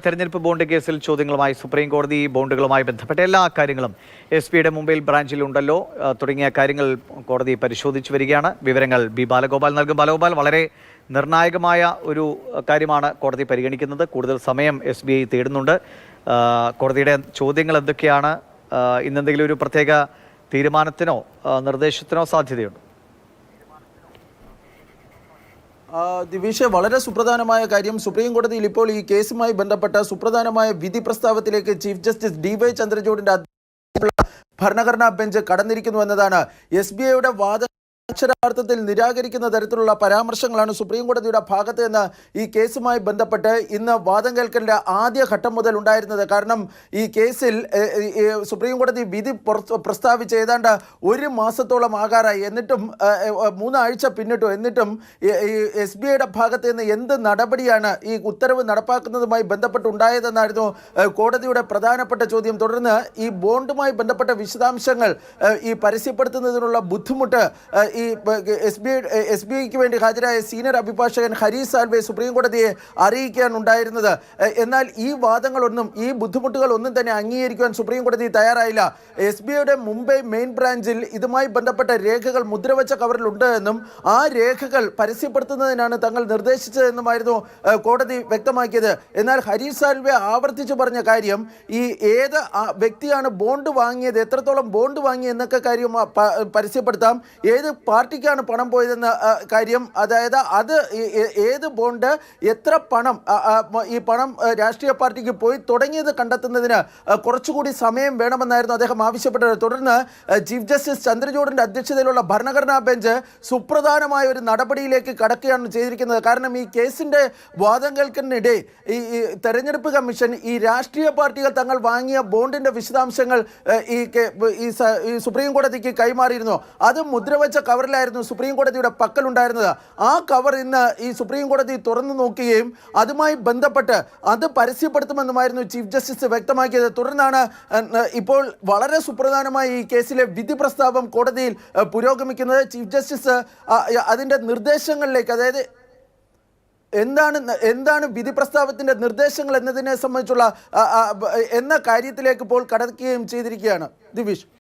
തെരഞ്ഞെടുപ്പ് ബോണ്ട് കേസിൽ ചോദ്യങ്ങളുമായി സുപ്രീം കോടതി ബോണ്ടുകളുമായി ബന്ധപ്പെട്ട എല്ലാ കാര്യങ്ങളും എസ്.പിയുടെ മുംബൈ ബ്രാഞ്ചിലുണ്ടല്ലോ തുടങ്ങിയ കാര്യങ്ങൾ കോടതി പരിശോധിച്ചു വരികയാണ്. വിവരങ്ങൾ ബി ബാലഗോപാൽ നൽകും. ബാലഗോപാൽ, വളരെ നിർണായകമായ ഒരു കാര്യമാണ് കോടതി പരിഗണിക്കുന്നത്. കൂടുതൽ സമയം എസ്.ബി.ഐ തേടുന്നുണ്ട്. കോടതിയുടെ ചോദ്യങ്ങൾ എന്തൊക്കെയാണ്? ഇന്നെന്തെങ്കിലും ഒരു പ്രത്യേക തീരുമാനത്തിനോ നിർദ്ദേശത്തിനോ സാധ്യതയുണ്ട്? ദിവിഷ, വളരെ സുപ്രധാനമായ കാര്യം, സുപ്രീം കോടതിയിൽ ഇപ്പോൾ ഈ കേസുമായി ബന്ധപ്പെട്ട സുപ്രധാനമായ വിധി പ്രസ്താവത്തിലേക്ക് ചീഫ് ജസ്റ്റിസ് D.Y. ചന്ദ്രചൂഡിന്റെ ഭരണഘടനാ ബെഞ്ച് കടന്നിരിക്കുന്നു എന്നതാണ്. എസ്.ബി.ഐയുടെ വാദം അക്ഷരാർത്ഥത്തിൽ നിരാകരിക്കുന്ന തരത്തിലുള്ള പരാമർശങ്ങളാണ് സുപ്രീം കോടതിയുടെ ഭാഗത്ത് നിന്ന് ഈ കേസുമായി ബന്ധപ്പെട്ട് ഇന്ന് വാദം കേൾക്കലിൻ്റെ ആദ്യ ഘട്ടം മുതൽ ഉണ്ടായിരുന്നത്. കാരണം ഈ കേസിൽ സുപ്രീം കോടതി വിധി പ്രസ്താവിച്ച് ഏതാണ്ട് ഒരു മാസത്തോളം ആകാറായി, എന്നിട്ടും 3 ആഴ്ച പിന്നിട്ടു. എന്നിട്ടും എസ്.ബി.ഐയുടെ ഭാഗത്ത് നിന്ന് എന്ത് നടപടിയാണ് ഈ ഉത്തരവ് നടപ്പാക്കുന്നതുമായി ബന്ധപ്പെട്ടുണ്ടായതെന്നായിരുന്നു കോടതിയുടെ പ്രധാനപ്പെട്ട ചോദ്യം. തുടർന്ന് ഈ ബോണ്ടുമായി ബന്ധപ്പെട്ട വിശദാംശങ്ങൾ ഈ പരസ്യപ്പെടുത്തുന്നതിനുള്ള ബുദ്ധിമുട്ട് ഈ എസ്.ബി.ഐക്ക് വേണ്ടി ഹാജരായ സീനിയർ അഭിഭാഷകൻ ഹരീഷ് സാൽവെ സുപ്രീം കോടതിയെ അറിയിക്കാൻ ഉണ്ടായിരുന്നത്. എന്നാൽ ഈ വാദങ്ങളൊന്നും, ഈ ബുദ്ധിമുട്ടുകളൊന്നും തന്നെ അംഗീകരിക്കുവാൻ സുപ്രീം കോടതി തയ്യാറായില്ല. എസ്.ബി.ഐയുടെ മുംബൈ മെയിൻ ബ്രാഞ്ചിൽ ഇതുമായി ബന്ധപ്പെട്ട രേഖകൾ മുദ്രവെച്ച കവറിലുണ്ട് എന്നും ആ രേഖകൾ പരസ്യപ്പെടുത്തുന്നതിനാണ് തങ്ങൾ നിർദ്ദേശിച്ചതെന്നുമായിരുന്നു കോടതി വ്യക്തമാക്കിയത്. എന്നാൽ ഹരീഷ് സാൽവെ ആവർത്തിച്ച് പറഞ്ഞ കാര്യം, ഈ ഏത് വ്യക്തിയാണ് ബോണ്ട് വാങ്ങിയത്, എത്രത്തോളം ബോണ്ട് വാങ്ങി എന്നൊക്കെ കാര്യം പരസ്യപ്പെടുത്താം, ഏത് പാർട്ടിക്കാണ് പണം പോയതെന്ന കാര്യം, അതായത് അത് ഏത് ബോണ്ട്, എത്ര പണം, ഈ പണം രാഷ്ട്രീയ പാർട്ടിക്ക് പോയി തുടങ്ങിയത് കണ്ടെത്തുന്നതിന് കുറച്ചുകൂടി സമയം വേണമെന്നായിരുന്നു അദ്ദേഹം ആവശ്യപ്പെട്ടത്. തുടർന്ന് ചീഫ് ജസ്റ്റിസ് ചന്ദ്രചൂഡിൻ്റെ അധ്യക്ഷതയിലുള്ള ഭരണഘടനാ ബെഞ്ച് സുപ്രധാനമായ ഒരു നടപടിയിലേക്ക് കടക്കുകയാണ് ചെയ്തിരിക്കുന്നത്. കാരണം ഈ കേസിൻ്റെ വാദം കേൾക്കുന്നതിനിടെ ഈ തെരഞ്ഞെടുപ്പ് കമ്മീഷൻ ഈ രാഷ്ട്രീയ പാർട്ടികൾ തങ്ങൾ വാങ്ങിയ ബോണ്ടിൻ്റെ വിശദാംശങ്ങൾ ഈ സുപ്രീം കോടതിക്ക് കൈമാറിയിരുന്നു. അത് മുദ്രവെച്ച കവറിലായിരുന്നു സുപ്രീം കോടതിയുടെ പക്കലുണ്ടായിരുന്നത്. ആ കവർ ഇന്ന് ഈ സുപ്രീം കോടതി തുറന്നു നോക്കുകയും അതുമായി ബന്ധപ്പെട്ട് അത് പരസ്യപ്പെടുത്തുമെന്നുമായിരുന്നു ചീഫ് ജസ്റ്റിസ് വ്യക്തമാക്കിയത്. തുടർന്നാണ് ഇപ്പോൾ വളരെ സുപ്രധാനമായ ഈ കേസിലെ വിധി പ്രസ്താവം കോടതിയിൽ പുരോഗമിക്കുന്നത്. ചീഫ് ജസ്റ്റിസ് അതിൻ്റെ നിർദ്ദേശങ്ങളിലേക്ക്, അതായത് എന്താണ് വിധി പ്രസ്താവത്തിൻ്റെ നിർദ്ദേശങ്ങൾ എന്നതിനെ സംബന്ധിച്ചുള്ള എന്ന കാര്യത്തിലേക്ക് ഇപ്പോൾ കടക്കുകയും ചെയ്തിരിക്കുകയാണ്. ദിവിഷ്.